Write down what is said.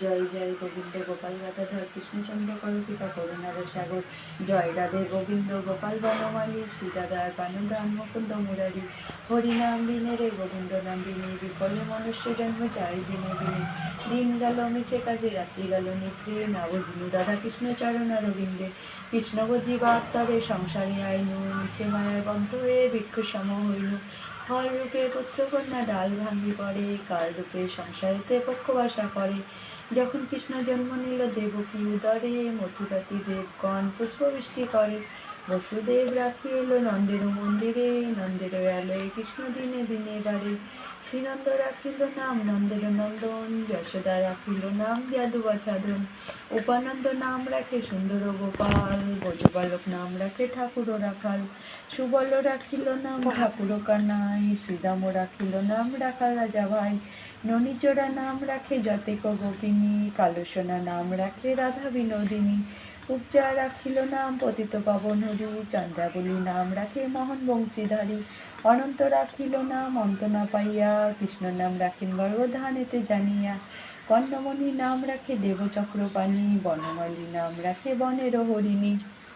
জয় জয় গোবিন্দ গোপাল গাদাধর কৃষ্ণচন্দ্র করকৃপা করুণার সাগর। জয় রাধে গোবিন্দ গোপাল বনমালী শ্রীদাদার পানদান মুকুন্দ মুরারি। হরিনাম বিনে রে গোবিন্দ নাম বিনে বিফলে মনুষ্য জন্ম যায় দিনে দিনে। দিন গেল মিছে কাজে রাত্রি গেল নিদ্রে না বুঝিনু রাধা কৃষ্ণ চরণ রবিন্দে। কৃষ্ণ বুঝি বাত্তরে সংসারে আইনু মিছে মায়ায় বন্ধ হয়ে ভিক্ষু সম হইনু। ফল রূপে পুত্র কন্যা ডাল ভাঙ্গি পড়ে কাল রূপে সংসারেতে পক্ষবাসা করে। যখন কৃষ্ণ জন্ম নিল দেবকী উদরে মথুরাতি দেবগণ পুষ্পবৃষ্টি করে। বসুদেব রাখি এলো নন্দের মন্দিরে নন্দের আলোয় কৃষ্ণ দিনে দিনে বাড়ে। শ্রীনন্দ রাখিল নাম নন্দের নন্দন যশোদা রাখিল নাম যাদুবাছাদন। উপানন্দ নাম রাখে সুন্দর গোপাল ব্রজবালক নাম রাখে ঠাকুর রাখাল। সুবল রাখিল নাম ঠাকুর কানাই শ্রীরাম রাখিল নাম রাখাল রাজা ভাই। ননীচোরা নাম রাখে যতেক গোপিনী কালো সোনা নাম রাখে রাধা বিনোদিনী। উপজা রাখিল নাম পতিত পাবন হরি চন্দ্রাবলী নাম রাখে মোহন বংশীধারী। অনন্ত রাখিল নাম অন্ত না পাইয়া কৃষ্ণ নাম রাখেন গর্ভধানেতে জানিয়া। কর্ণমণি নাম রাখে দেবচক্রপাণি বনমালী নাম রাখে বনের হরিণী।